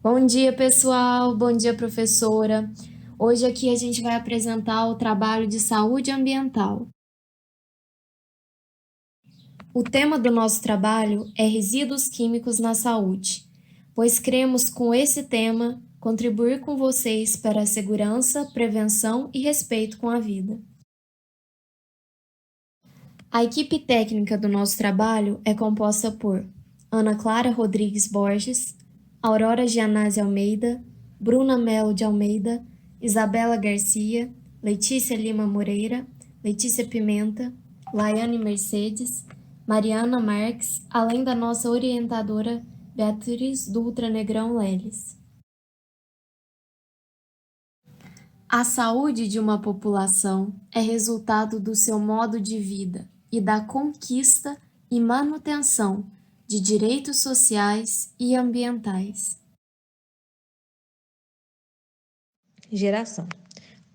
Bom dia, pessoal. Bom dia, professora. Hoje aqui a gente vai apresentar o trabalho de saúde ambiental. O tema do nosso trabalho é resíduos químicos na saúde, pois cremos com esse tema contribuir com vocês para a segurança, prevenção e respeito com a vida. A equipe técnica do nosso trabalho é composta por Ana Clara Rodrigues Borges, Aurora Gianazzi Almeida, Bruna Melo de Almeida, Isabela Garcia, Letícia Lima Moreira, Letícia Pimenta, Laiane Mercedes, Mariana Marques, além da nossa orientadora Beatriz Dutra Negrão Leles. A saúde de uma população é resultado do seu modo de vida e da conquista e manutenção de direitos sociais e ambientais. Geração.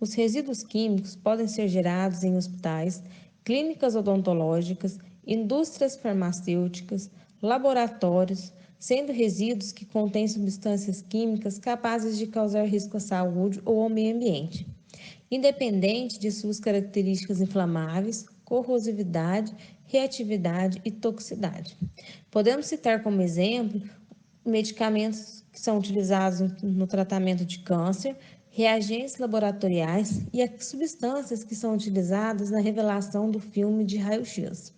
Os resíduos químicos podem ser gerados em hospitais, clínicas odontológicas, indústrias farmacêuticas, laboratórios, sendo resíduos que contêm substâncias químicas capazes de causar risco à saúde ou ao meio ambiente, independente de suas características inflamáveis, corrosividade, reatividade e toxicidade. Podemos citar como exemplo medicamentos que são utilizados no tratamento de câncer, reagentes laboratoriais e as substâncias que são utilizadas na revelação do filme de raio-x.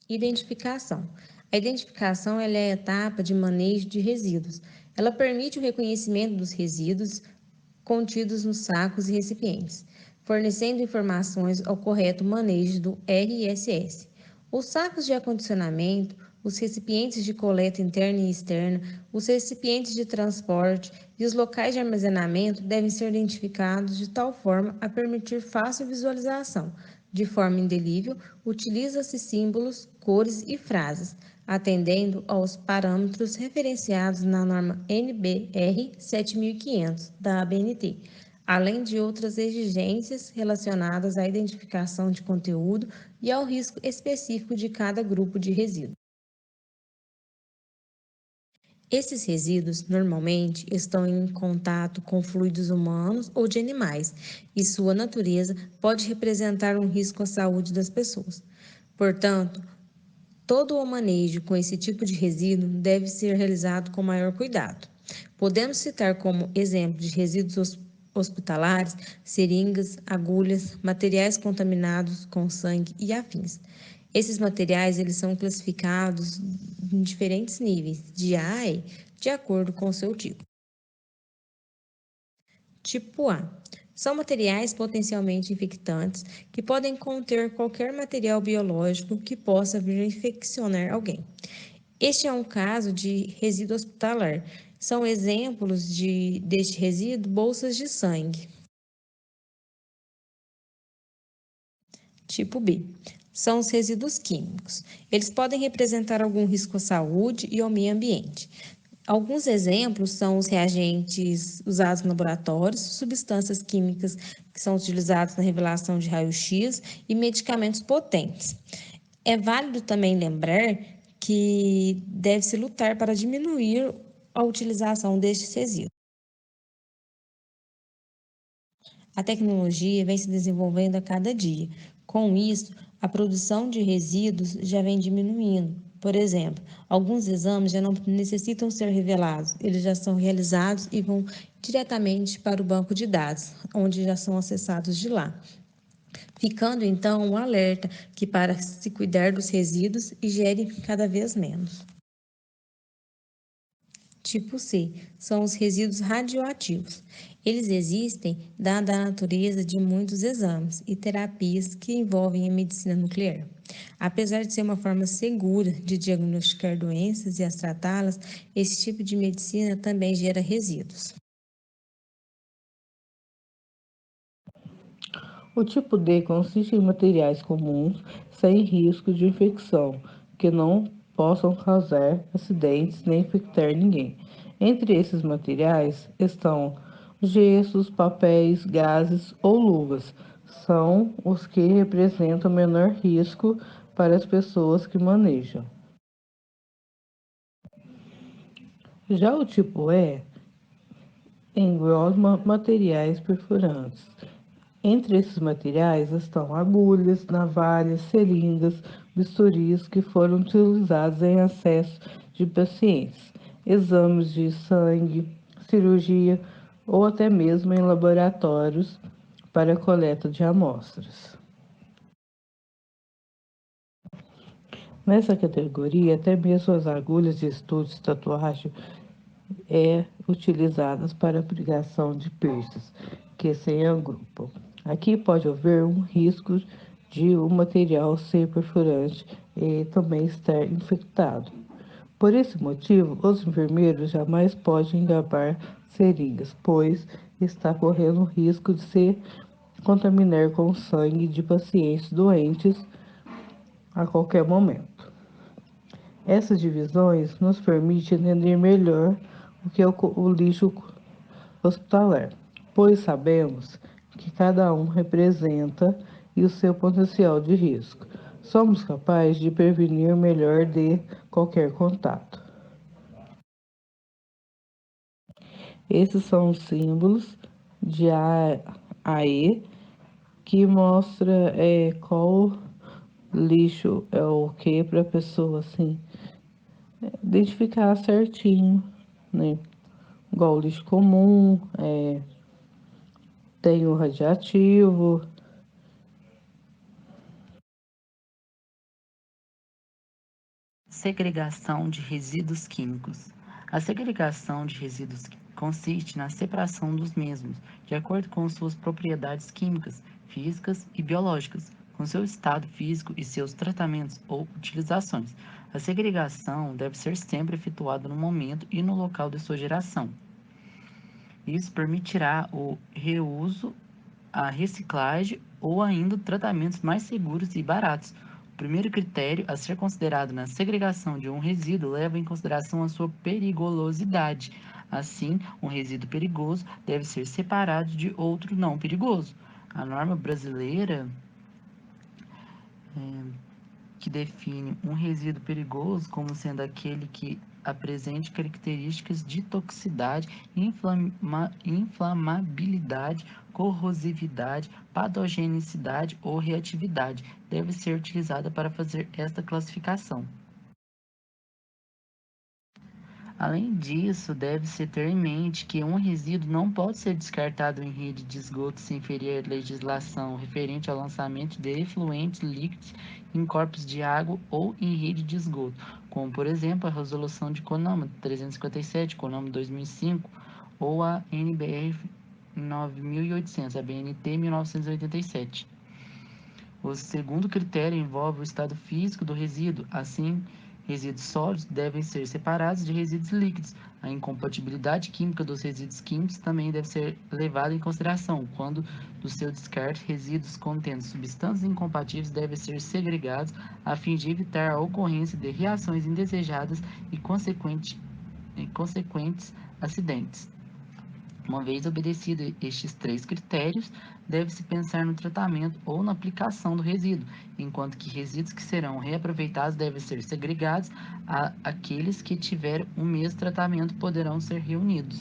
Identificação. A identificação ela é a etapa de manejo de resíduos. Ela permite o reconhecimento dos resíduos contidos nos sacos e recipientes, fornecendo informações ao correto manejo do RSS. Os sacos de acondicionamento, os recipientes de coleta interna e externa, os recipientes de transporte e os locais de armazenamento devem ser identificados de tal forma a permitir fácil visualização. De forma indelível, utiliza-se símbolos, cores e frases, atendendo aos parâmetros referenciados na norma NBR 7500 da ABNT, além de outras exigências relacionadas à identificação de conteúdo e ao risco específico de cada grupo de resíduos. Esses resíduos normalmente estão em contato com fluidos humanos ou de animais, e sua natureza pode representar um risco à saúde das pessoas. Portanto, todo o manejo com esse tipo de resíduo deve ser realizado com maior cuidado. Podemos citar como exemplo de resíduos hospitalares, seringas, agulhas, materiais contaminados com sangue e afins. Esses materiais eles são classificados em diferentes níveis, de A a E, de acordo com o seu tipo. Tipo A. São materiais potencialmente infectantes que podem conter qualquer material biológico que possa vir a infeccionar alguém. Este é um caso de resíduo hospitalar. São exemplos deste resíduo bolsas de sangue. Tipo B. São os resíduos químicos. Eles podem representar algum risco à saúde e ao meio ambiente. Alguns exemplos são os reagentes usados em laboratórios, substâncias químicas que são utilizadas na revelação de raio-x e medicamentos potentes. É válido também lembrar que deve-se lutar para diminuir a utilização destes resíduos. A tecnologia vem se desenvolvendo a cada dia. Com isso, a produção de resíduos já vem diminuindo. Por exemplo, alguns exames já não necessitam ser revelados, eles já são realizados e vão diretamente para o banco de dados, onde já são acessados de lá. Ficando então um alerta que para se cuidar dos resíduos e gere cada vez menos. Tipo C, são os resíduos radioativos. Eles existem dada a natureza de muitos exames e terapias que envolvem a medicina nuclear. Apesar de ser uma forma segura de diagnosticar doenças e as tratá-las, esse tipo de medicina também gera resíduos. O tipo D consiste em materiais comuns sem risco de infecção, que não possam causar acidentes nem infectar ninguém. Entre esses materiais estão gessos, papéis, gases ou luvas. São os que representam menor risco para as pessoas que manejam. Já o tipo E engloba materiais perfurantes. Entre esses materiais estão agulhas, navalhas, seringas, bisturis que foram utilizados em acesso de pacientes, exames de sangue, cirurgia ou até mesmo em laboratórios para coleta de amostras. Nessa categoria, até mesmo as agulhas de estudo de tatuagem utilizadas para aplicação de piercings, que se agrupam. Aqui pode haver um risco de o material ser perfurante e também estar infectado. Por esse motivo, os enfermeiros jamais podem engabar seringas, pois está correndo o risco de se contaminar com o sangue de pacientes doentes a qualquer momento. Essas divisões nos permitem entender melhor o que é o lixo hospitalar, pois sabemos que cada um representa e o seu potencial de risco. Somos capazes de prevenir melhor de qualquer contato. Esses são os símbolos de AE que mostra qual lixo é o que para a pessoa assim identificar certinho, né? Igual o lixo comum, tem o radioativo. Segregação de resíduos químicos. A segregação de resíduos consiste na separação dos mesmos, de acordo com suas propriedades químicas, físicas e biológicas, com seu estado físico e seus tratamentos ou utilizações. A segregação deve ser sempre efetuada no momento e no local de sua geração. Isso permitirá o reuso, a reciclagem ou ainda tratamentos mais seguros e baratos. O primeiro critério a ser considerado na segregação de um resíduo leva em consideração a sua periculosidade. Assim, um resíduo perigoso deve ser separado de outro não perigoso. A norma brasileira que define um resíduo perigoso como sendo aquele que apresente características de toxicidade, inflamabilidade, corrosividade, patogenicidade ou reatividade, deve ser utilizada para fazer esta classificação. Além disso, deve-se ter em mente que um resíduo não pode ser descartado em rede de esgoto sem ferir a legislação referente ao lançamento de efluentes líquidos em corpos de água ou em rede de esgoto, como, por exemplo, a Resolução de CONAMA 357, CONAMA 2005, ou a NBR 9800, a BNT 1987. O segundo critério envolve o estado físico do resíduo. Assim, resíduos sólidos devem ser separados de resíduos líquidos. A incompatibilidade química dos resíduos químicos também deve ser levada em consideração. Quando do seu descarte, resíduos contendo substâncias incompatíveis devem ser segregados a fim de evitar a ocorrência de reações indesejadas e consequentes acidentes. Uma vez obedecidos estes três critérios, deve-se pensar no tratamento ou na aplicação do resíduo, enquanto que resíduos que serão reaproveitados devem ser segregados, aqueles que tiverem o mesmo tratamento poderão ser reunidos.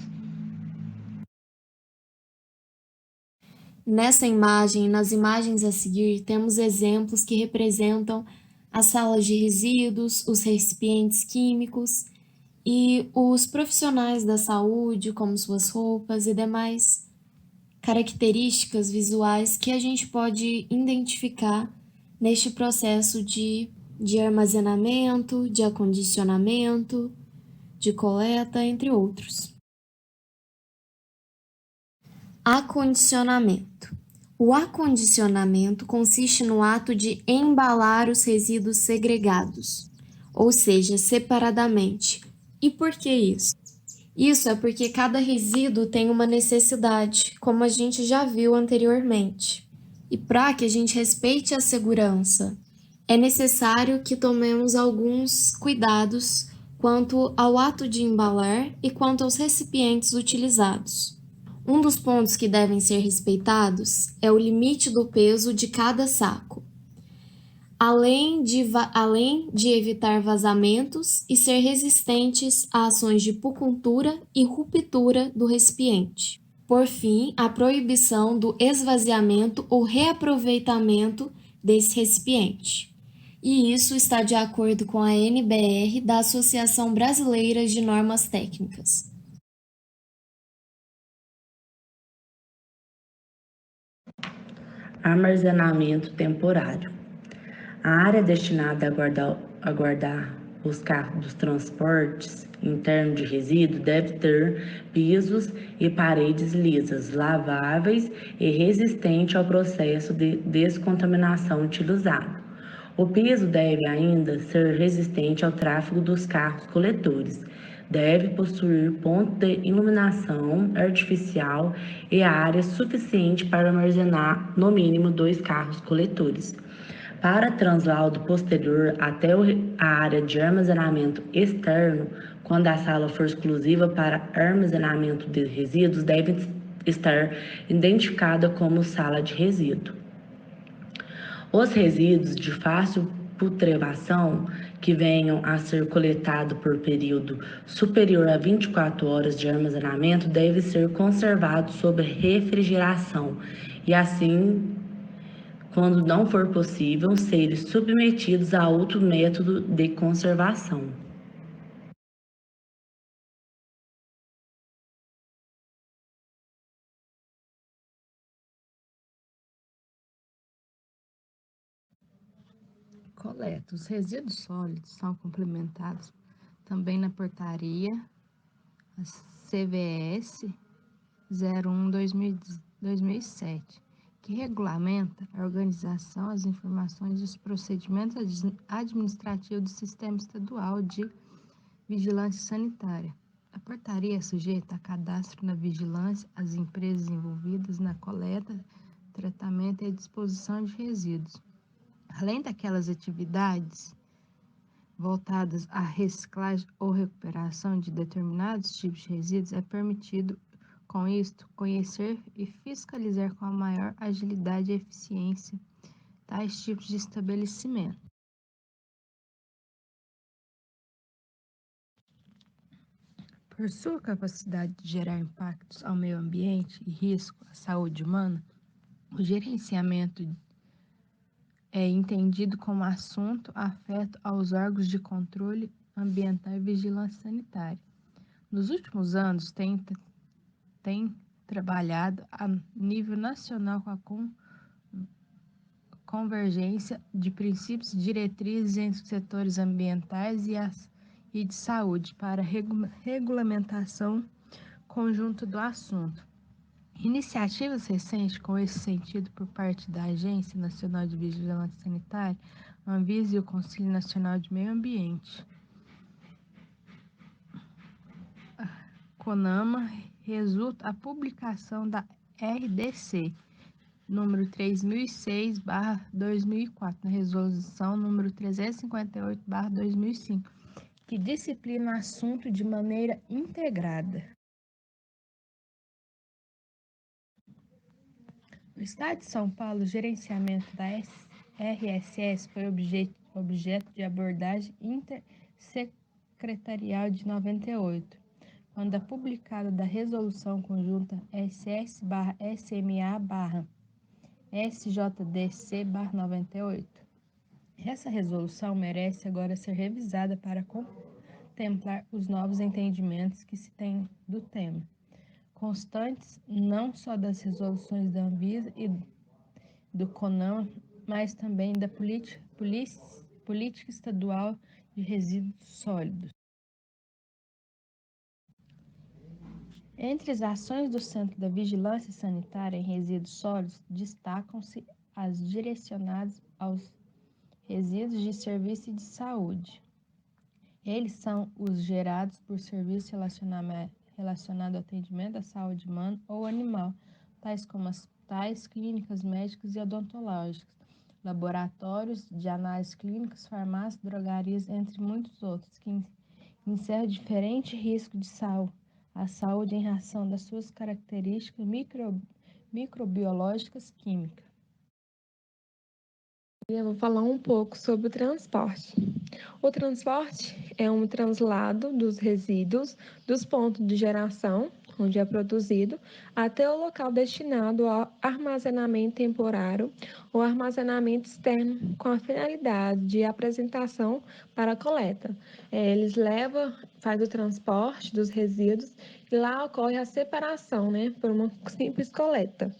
Nessa imagem e nas imagens a seguir, temos exemplos que representam as salas de resíduos, os recipientes químicos e os profissionais da saúde, como suas roupas e demais características visuais que a gente pode identificar neste processo de armazenamento, de acondicionamento, de coleta, entre outros. Acondicionamento. O acondicionamento consiste no ato de embalar os resíduos segregados, ou seja, separadamente. E por que isso? Isso é porque cada resíduo tem uma necessidade, como a gente já viu anteriormente. E para que a gente respeite a segurança, é necessário que tomemos alguns cuidados quanto ao ato de embalar e quanto aos recipientes utilizados. Um dos pontos que devem ser respeitados é o limite do peso de cada saco. além de evitar vazamentos e ser resistentes a ações de punctura e ruptura do recipiente. Por fim, a proibição do esvaziamento ou reaproveitamento desse recipiente. E isso está de acordo com a NBR da Associação Brasileira de Normas Técnicas. Armazenamento temporário. A área destinada a guardar os carros dos transportes internos de resíduo deve ter pisos e paredes lisas, laváveis e resistentes ao processo de descontaminação utilizado. O piso deve ainda ser resistente ao tráfego dos carros coletores. Deve possuir ponto de iluminação artificial e área suficiente para armazenar no mínimo 2 carros coletores. Para translado posterior até a área de armazenamento externo, quando a sala for exclusiva para armazenamento de resíduos, deve estar identificada como sala de resíduo. Os resíduos de fácil putrefação que venham a ser coletados por período superior a 24 horas de armazenamento devem ser conservados sob refrigeração e assim, quando não for possível, serem submetidos a outro método de conservação. Coleta. Os resíduos sólidos são complementados também na portaria CVS 01/2007, que regulamenta a organização, as informações e os procedimentos administrativos do Sistema Estadual de Vigilância Sanitária. A portaria é sujeita a cadastro na vigilância às empresas envolvidas na coleta, tratamento e disposição de resíduos. Além daquelas atividades voltadas à reciclagem ou recuperação de determinados tipos de resíduos, é permitido, com isto, conhecer e fiscalizar com a maior agilidade e eficiência tais tipos de estabelecimento. Por sua capacidade de gerar impactos ao meio ambiente e risco à saúde humana, o gerenciamento é entendido como assunto afeto aos órgãos de controle ambiental e vigilância sanitária. Nos últimos anos, tem trabalhado a nível nacional com a convergência de princípios e diretrizes entre os setores ambientais e de saúde para regulamentação conjunta do assunto. Iniciativas recentes com esse sentido por parte da Agência Nacional de Vigilância Sanitária, Anvisa e o Conselho Nacional de Meio Ambiente, CONAMA, resulta a publicação da RDC número 3006/2004, na resolução número 358/2005, que disciplina o assunto de maneira integrada. No estado de São Paulo, o gerenciamento da RSS foi objeto de abordagem intersecretarial de 98, quando a publicada da Resolução Conjunta SS/SMA/SJDC/98. Essa resolução merece agora ser revisada para contemplar os novos entendimentos que se tem do tema, constantes não só das resoluções da Anvisa e do CONAMA, mas também da Política Estadual de Resíduos Sólidos. Entre as ações do Centro da Vigilância Sanitária em Resíduos Sólidos, destacam-se as direcionadas aos resíduos de serviço e de saúde. Eles são os gerados por serviço relacionado ao atendimento à saúde humana ou animal, tais como hospitais, clínicas médicas e odontológicas, laboratórios de análises clínicas, farmácias, drogarias, entre muitos outros, que encerram diferente risco de à saúde em razão das suas características microbiológicas químicas. Eu vou falar um pouco sobre o transporte. O transporte é um translado dos resíduos dos pontos de geração, onde é produzido, até o local destinado ao armazenamento temporário ou armazenamento externo, com a finalidade de apresentação para a coleta. Eles faz o transporte dos resíduos e lá ocorre a separação, por uma simples coleta.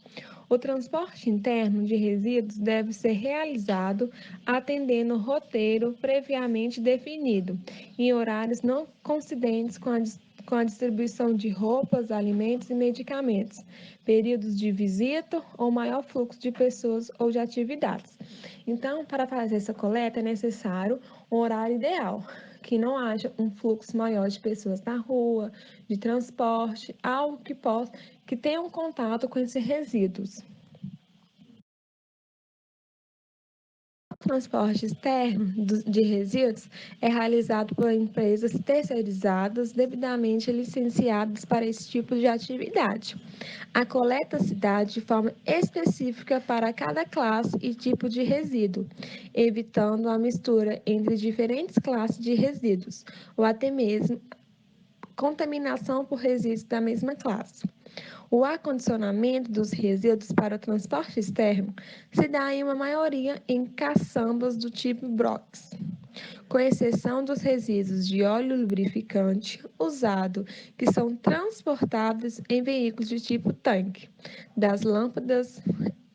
O transporte interno de resíduos deve ser realizado atendendo o roteiro previamente definido, em horários não coincidentes com a distribuição de roupas, alimentos e medicamentos, períodos de visita ou maior fluxo de pessoas ou de atividades. Então, para fazer essa coleta é necessário um horário ideal, que não haja um fluxo maior de pessoas na rua, de transporte, algo que tenha um contato com esses resíduos. O transporte externo de resíduos é realizado por empresas terceirizadas devidamente licenciadas para esse tipo de atividade. A coleta se dá de forma específica para cada classe e tipo de resíduo, evitando a mistura entre diferentes classes de resíduos, ou até mesmo contaminação por resíduos da mesma classe. O acondicionamento dos resíduos para o transporte externo se dá em uma maioria em caçambas do tipo Brox, com exceção dos resíduos de óleo lubrificante usado, que são transportados em veículos de tipo tanque, das lâmpadas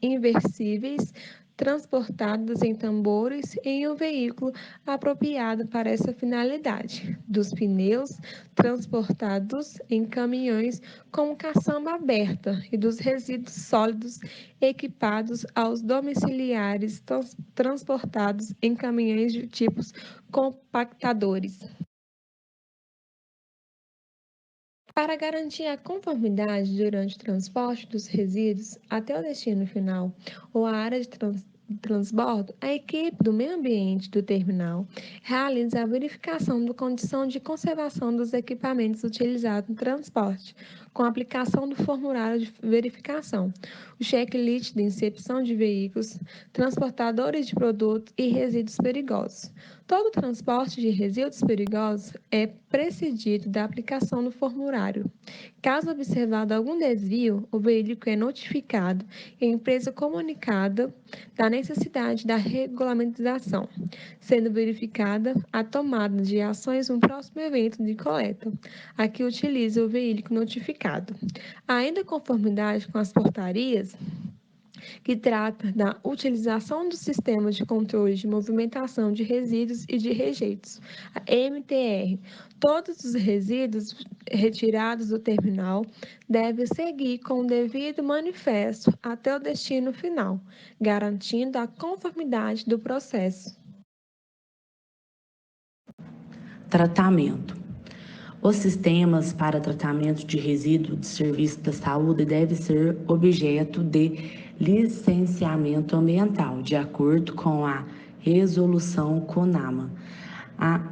inversíveis transportadas em tambores em um veículo apropriado para essa finalidade, dos pneus transportados em caminhões com caçamba aberta e dos resíduos sólidos equipados aos domiciliares transportados em caminhões de tipos compactadores. Para garantir a conformidade durante o transporte dos resíduos até o destino final ou a área de transbordo, a equipe do meio ambiente do terminal realiza a verificação da condição de conservação dos equipamentos utilizados no transporte, com a aplicação do formulário de verificação, o checklist de incepção de veículos, transportadores de produtos e resíduos perigosos. Todo transporte de resíduos perigosos é precedido da aplicação do formulário. Caso observado algum desvio, o veículo é notificado e a empresa comunicada da necessidade da regulamentação, sendo verificada a tomada de ações no próximo evento de coleta, a que utiliza o veículo notificado. Ainda em conformidade com as portarias, que trata da utilização do Sistema de Controle de Movimentação de Resíduos e de Rejeitos, a MTR. Todos os resíduos retirados do terminal devem seguir com o devido manifesto até o destino final, garantindo a conformidade do processo. Tratamento. Os sistemas para tratamento de resíduos de serviço da saúde devem ser objeto de licenciamento ambiental, de acordo com a resolução CONAMA,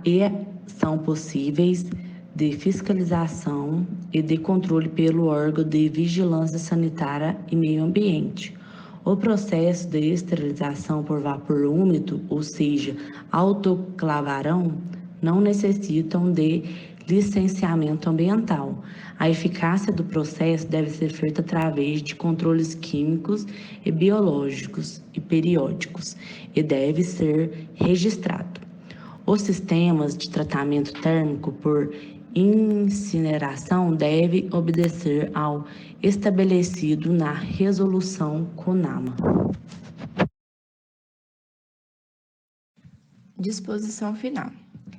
e são possíveis de fiscalização e de controle pelo órgão de vigilância sanitária e meio ambiente. O processo de esterilização por vapor úmido, ou seja, autoclavarão, não necessitam de licenciamento ambiental. A eficácia do processo deve ser feita através de controles químicos e biológicos e periódicos e deve ser registrado. Os sistemas de tratamento térmico por incineração devem obedecer ao estabelecido na resolução CONAMA. Disposição final.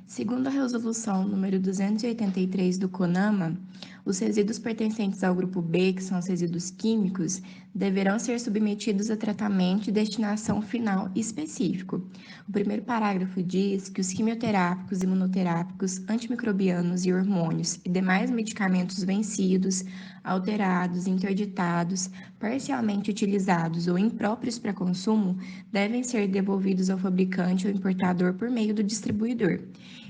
Segundo a resolução número 283 do CONAMA, os resíduos pertencentes ao grupo B, que são os resíduos químicos, deverão ser submetidos a tratamento e destinação final específico. O primeiro parágrafo diz que os quimioterápicos, imunoterápicos, antimicrobianos e hormônios e demais medicamentos vencidos, alterados, interditados, parcialmente utilizados ou impróprios para consumo devem ser devolvidos ao fabricante ou importador por meio do distribuidor.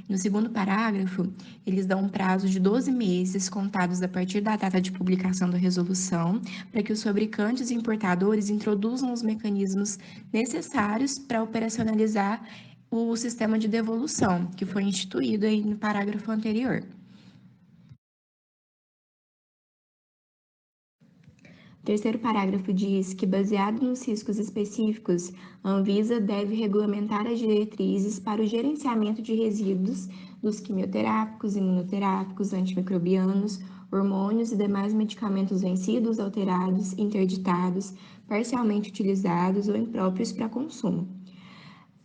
No segundo parágrafo, eles dão um prazo de 12 meses contados adotados a partir da data de publicação da resolução, para que os fabricantes e importadores introduzam os mecanismos necessários para operacionalizar o sistema de devolução, que foi instituído aí no parágrafo anterior. O terceiro parágrafo diz que, baseado nos riscos específicos, a Anvisa deve regulamentar as diretrizes para o gerenciamento de resíduos dos quimioterápicos, imunoterápicos, antimicrobianos, hormônios e demais medicamentos vencidos, alterados, interditados, parcialmente utilizados ou impróprios para consumo.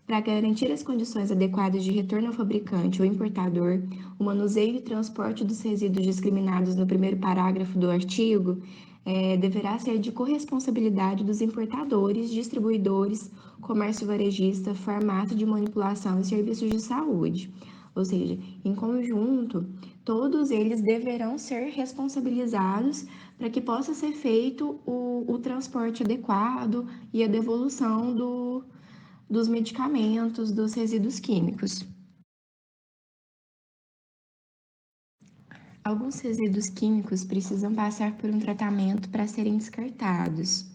Para garantir as condições adequadas de retorno ao fabricante ou importador, o manuseio e transporte dos resíduos discriminados no primeiro parágrafo do artigo deverá ser de corresponsabilidade dos importadores, distribuidores, comércio varejista, farmácia de manipulação e serviços de saúde. Ou seja, em conjunto, todos eles deverão ser responsabilizados para que possa ser feito o transporte adequado e a devolução dos medicamentos, dos resíduos químicos. Alguns resíduos químicos precisam passar por um tratamento para serem descartados,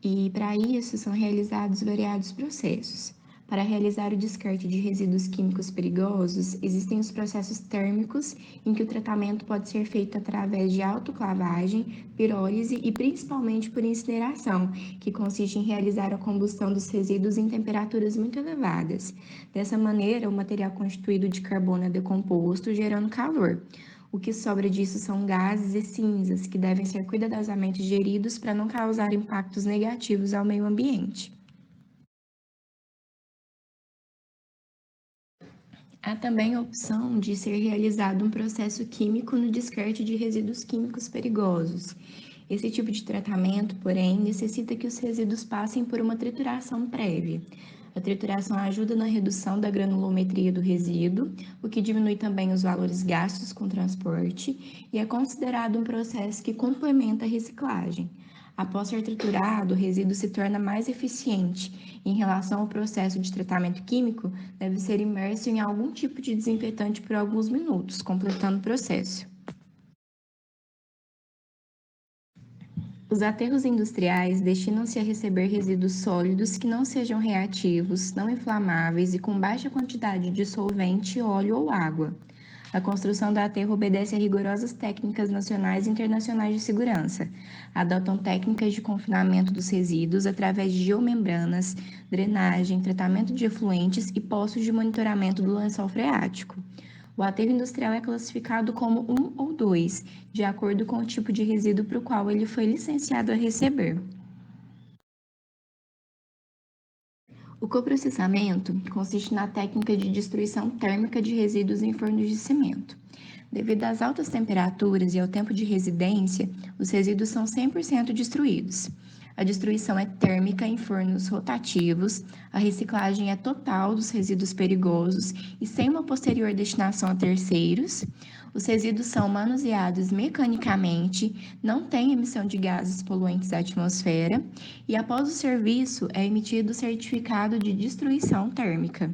e para isso são realizados variados processos. Para realizar o descarte de resíduos químicos perigosos, existem os processos térmicos, em que o tratamento pode ser feito através de autoclavagem, pirólise e principalmente por incineração, que consiste em realizar a combustão dos resíduos em temperaturas muito elevadas. Dessa maneira, o material constituído de carbono é decomposto, gerando calor. O que sobra disso são gases e cinzas, que devem ser cuidadosamente geridos para não causar impactos negativos ao meio ambiente. Há também a opção de ser realizado um processo químico no descarte de resíduos químicos perigosos. Esse tipo de tratamento, porém, necessita que os resíduos passem por uma trituração prévia. A trituração ajuda na redução da granulometria do resíduo, o que diminui também os valores gastos com transporte, e é considerado um processo que complementa a reciclagem. Após ser triturado, o resíduo se torna mais eficiente. Em relação ao processo de tratamento químico, deve ser imerso em algum tipo de desinfetante por alguns minutos, completando o processo. Os aterros industriais destinam-se a receber resíduos sólidos que não sejam reativos, não inflamáveis e com baixa quantidade de solvente, óleo ou água. A construção do aterro obedece a rigorosas técnicas nacionais e internacionais de segurança. Adotam técnicas de confinamento dos resíduos através de geomembranas, drenagem, tratamento de efluentes e postos de monitoramento do lençol freático. O aterro industrial é classificado como 1 ou 2, de acordo com o tipo de resíduo para o qual ele foi licenciado a receber. O coprocessamento consiste na técnica de destruição térmica de resíduos em fornos de cimento. Devido às altas temperaturas e ao tempo de residência, os resíduos são 100% destruídos. A destruição é térmica em fornos rotativos, a reciclagem é total dos resíduos perigosos e sem uma posterior destinação a terceiros. Os resíduos são manuseados mecanicamente, não tem emissão de gases poluentes à atmosfera e, após o serviço, é emitido o certificado de destruição térmica.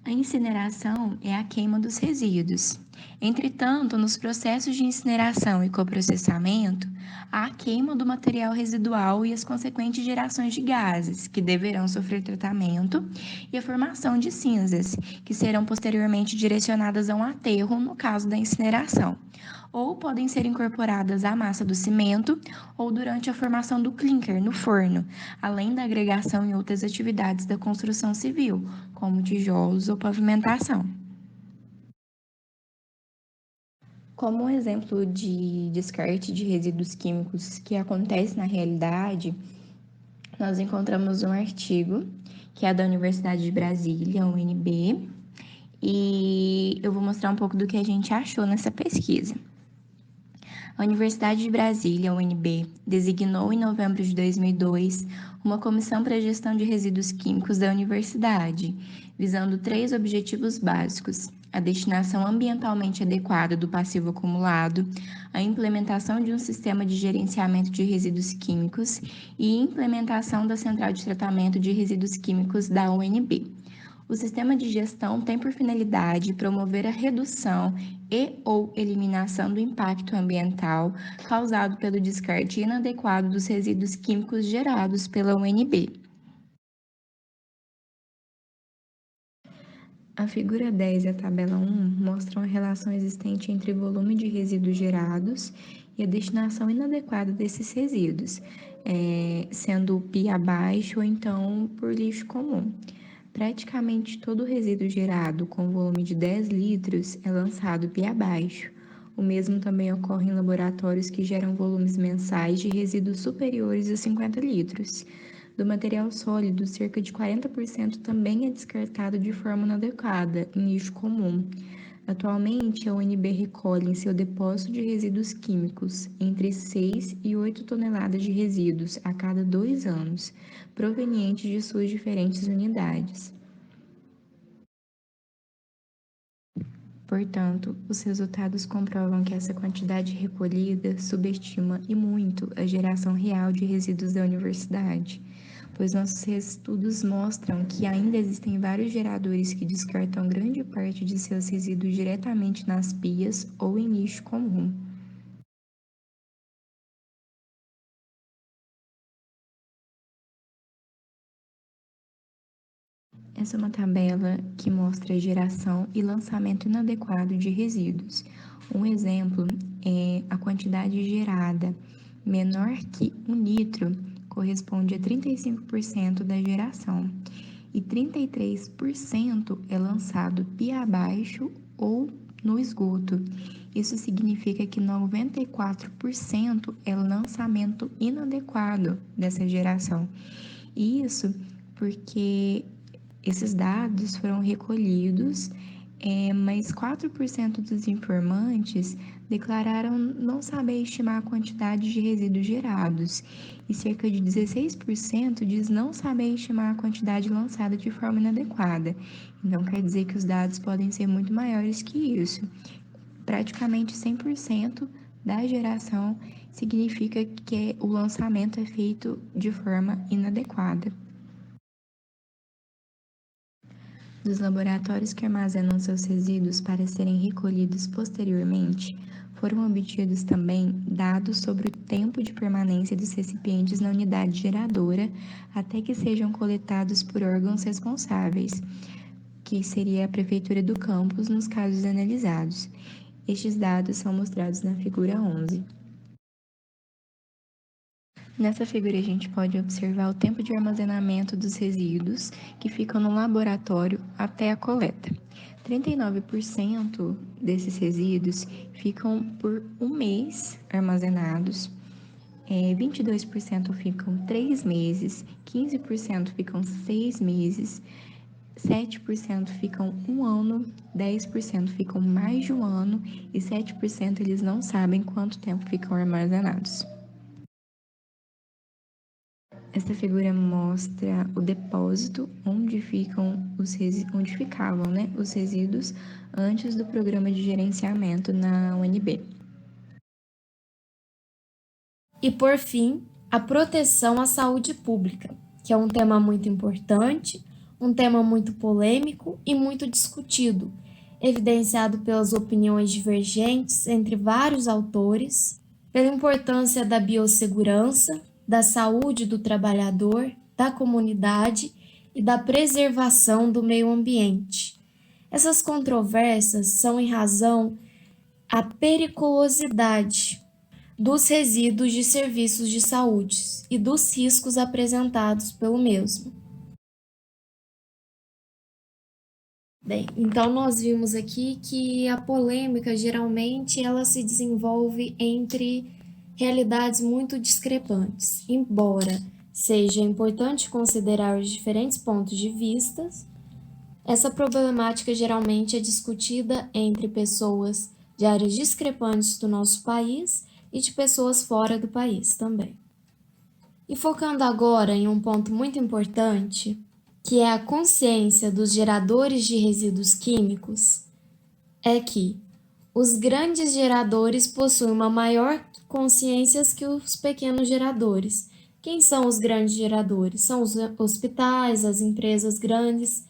A incineração é a queima dos resíduos. Entretanto, nos processos de incineração e coprocessamento, há a queima do material residual e as consequentes gerações de gases, que deverão sofrer tratamento, e a formação de cinzas, que serão posteriormente direcionadas a um aterro no caso da incineração, ou podem ser incorporadas à massa do cimento ou durante a formação do clinker no forno, além da agregação em outras atividades da construção civil, como tijolos ou pavimentação. Como um exemplo de descarte de resíduos químicos que acontece na realidade, nós encontramos um artigo que é da Universidade de Brasília, UNB, e eu vou mostrar um pouco do que a gente achou nessa pesquisa. A Universidade de Brasília, UNB, designou em novembro de 2002 uma comissão para a gestão de resíduos químicos da universidade, visando 3 objetivos básicos: a destinação ambientalmente adequada do passivo acumulado, a implementação de um sistema de gerenciamento de resíduos químicos e implementação da central de tratamento de resíduos químicos da UNB. O sistema de gestão tem por finalidade promover a redução e/ou eliminação do impacto ambiental causado pelo descarte inadequado dos resíduos químicos gerados pela UNB. A figura 10 e a tabela 1 mostram a relação existente entre o volume de resíduos gerados e a destinação inadequada desses resíduos, sendo o PI abaixo ou então por lixo comum. Praticamente todo resíduo gerado com volume de 10 litros é lançado PI abaixo. O mesmo também ocorre em laboratórios que geram volumes mensais de resíduos superiores a 50 litros. Do material sólido, cerca de 40% também é descartado de forma inadequada, em lixo comum. Atualmente, a UNB recolhe em seu depósito de resíduos químicos entre 6 e 8 toneladas de resíduos a cada 2 anos, provenientes de suas diferentes unidades. Portanto, os resultados comprovam que essa quantidade recolhida subestima e muito a geração real de resíduos da universidade, pois nossos estudos mostram que ainda existem vários geradores que descartam grande parte de seus resíduos diretamente nas pias ou em lixo comum. Essa é uma tabela que mostra a geração e lançamento inadequado de resíduos. Um exemplo é a quantidade gerada menor que 1 litro corresponde a 35% da geração e 33% é lançado pia abaixo ou no esgoto. Isso significa que 94% é lançamento inadequado dessa geração. E isso porque esses dados foram recolhidos, mas 4% dos informantes declararam não saber estimar a quantidade de resíduos gerados e cerca de 16% diz não saber estimar a quantidade lançada de forma inadequada. Então, quer dizer que os dados podem ser muito maiores que isso. Praticamente 100% da geração significa que o lançamento é feito de forma inadequada. Dos laboratórios que armazenam seus resíduos para serem recolhidos posteriormente, foram obtidos também dados sobre o tempo de permanência dos recipientes na unidade geradora até que sejam coletados por órgãos responsáveis, que seria a prefeitura do campus nos casos analisados. Estes dados são mostrados na figura 11. Nessa figura, a gente pode observar o tempo de armazenamento dos resíduos que ficam no laboratório até a coleta. 39% desses resíduos ficam por 1 mês armazenados, 22% ficam 3 meses, 15% ficam 6 meses, 7% ficam 1 ano, 10% ficam mais de 1 ano e 7% eles não sabem quanto tempo ficam armazenados. Esta figura mostra o depósito onde ficavam os resíduos antes do programa de gerenciamento na UNB. E, por fim, a proteção à saúde pública, que é um tema muito importante, um tema muito polêmico e muito discutido, evidenciado pelas opiniões divergentes entre vários autores, pela importância da biossegurança, da saúde do trabalhador, da comunidade e da preservação do meio ambiente. Essas controvérsias são em razão à periculosidade dos resíduos de serviços de saúde e dos riscos apresentados pelo mesmo. Bem, então nós vimos aqui que a polêmica geralmente ela se desenvolve entre realidades muito discrepantes, embora seja importante considerar os diferentes pontos de vista. Essa problemática geralmente é discutida entre pessoas de áreas discrepantes do nosso país e de pessoas fora do país também. E focando agora em um ponto muito importante, que é a consciência dos geradores de resíduos químicos, é que os grandes geradores possuem uma maior consciência que os pequenos geradores. Quem são os grandes geradores? São os hospitais, as empresas grandes,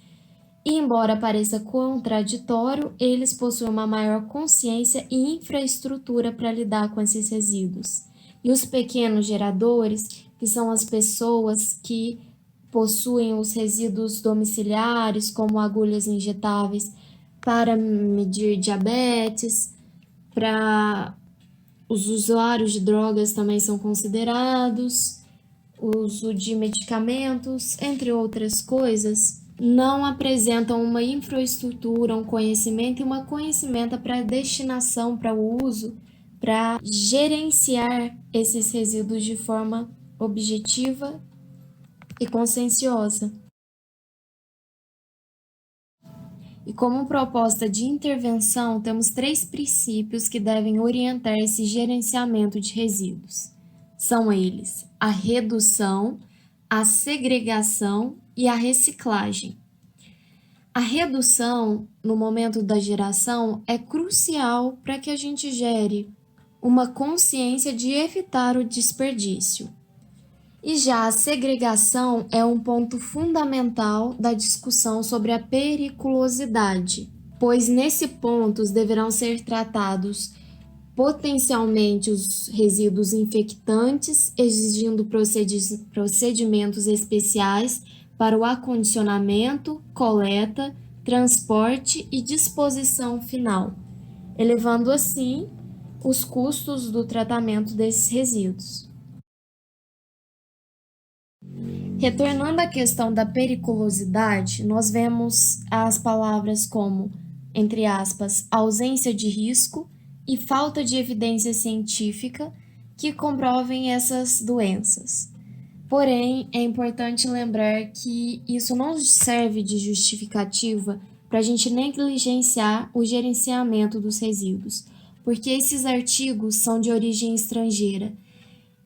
E, embora pareça contraditório, eles possuem uma maior consciência e infraestrutura para lidar com esses resíduos. E os pequenos geradores, que são as pessoas que possuem os resíduos domiciliares, como agulhas injetáveis para medir diabetes, para os usuários de drogas também são considerados, o uso de medicamentos, entre outras coisas, não apresentam uma infraestrutura, um conhecimento e uma conhecimento para a destinação, para o uso, para gerenciar esses resíduos de forma objetiva e conscienciosa. E como proposta de intervenção, temos 3 princípios que devem orientar esse gerenciamento de resíduos. São eles: a redução, a segregação e a reciclagem. A redução, no momento da geração, é crucial para que a gente gere uma consciência de evitar o desperdício. E já a segregação é um ponto fundamental da discussão sobre a periculosidade, pois nesse ponto deverão ser tratados potencialmente os resíduos infectantes, exigindo procedimentos especiais para o acondicionamento, coleta, transporte e disposição final, elevando assim os custos do tratamento desses resíduos. Retornando à questão da periculosidade, nós vemos as palavras como, entre aspas, ausência de risco e falta de evidência científica que comprovem essas doenças. Porém, é importante lembrar que isso não serve de justificativa para a gente negligenciar o gerenciamento dos resíduos, porque esses artigos são de origem estrangeira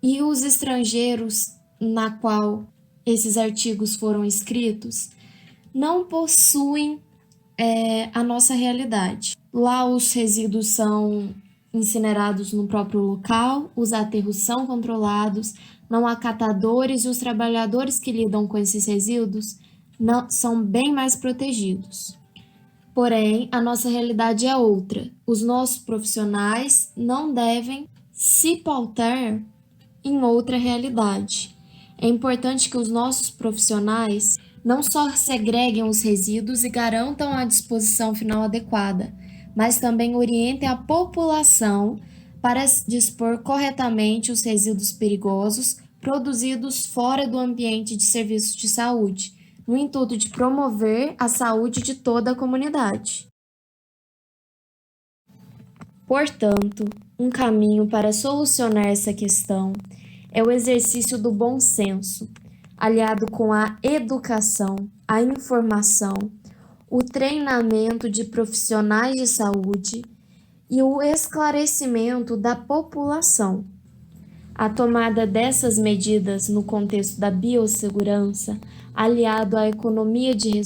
e os estrangeiros na qual esses artigos foram escritos não possuem a nossa realidade. Lá os resíduos são incinerados no próprio local, os aterros são controlados, não há catadores e os trabalhadores que lidam com esses resíduos são bem mais protegidos. Porém, a nossa realidade é outra. Os nossos profissionais não devem se pautar em outra realidade. É importante que os nossos profissionais não só segreguem os resíduos e garantam a disposição final adequada, mas também orientem a população para dispor corretamente os resíduos perigosos produzidos fora do ambiente de serviços de saúde, no intuito de promover a saúde de toda a comunidade. Portanto, um caminho para solucionar essa questão é o exercício do bom senso, aliado com a educação, a informação, o treinamento de profissionais de saúde e o esclarecimento da população. A tomada dessas medidas no contexto da biossegurança, aliado à economia de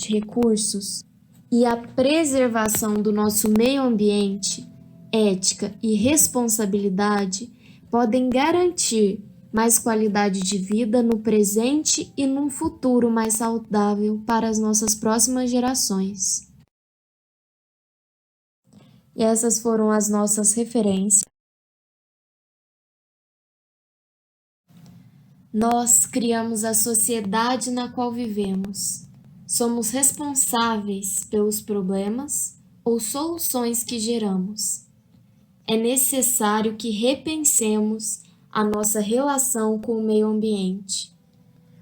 recursos e à preservação do nosso meio ambiente, ética e responsabilidade, podem garantir mais qualidade de vida no presente e num futuro mais saudável para as nossas próximas gerações. E essas foram as nossas referências. Nós criamos a sociedade na qual vivemos. Somos responsáveis pelos problemas ou soluções que geramos. É necessário que repensemos a nossa relação com o meio ambiente,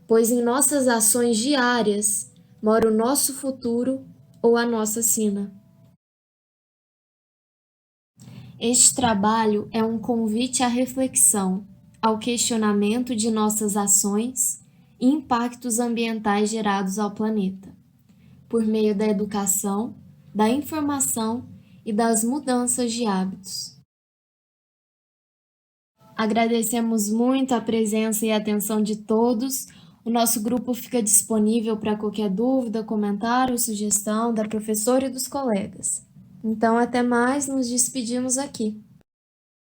pois em nossas ações diárias mora o nosso futuro ou a nossa sina. Este trabalho é um convite à reflexão, ao questionamento de nossas ações e impactos ambientais gerados ao planeta, por meio da educação, da informação e das mudanças de hábitos. Agradecemos muito a presença e a atenção de todos. O nosso grupo fica disponível para qualquer dúvida, comentário, sugestão da professora e dos colegas. Então, até mais, nos despedimos aqui.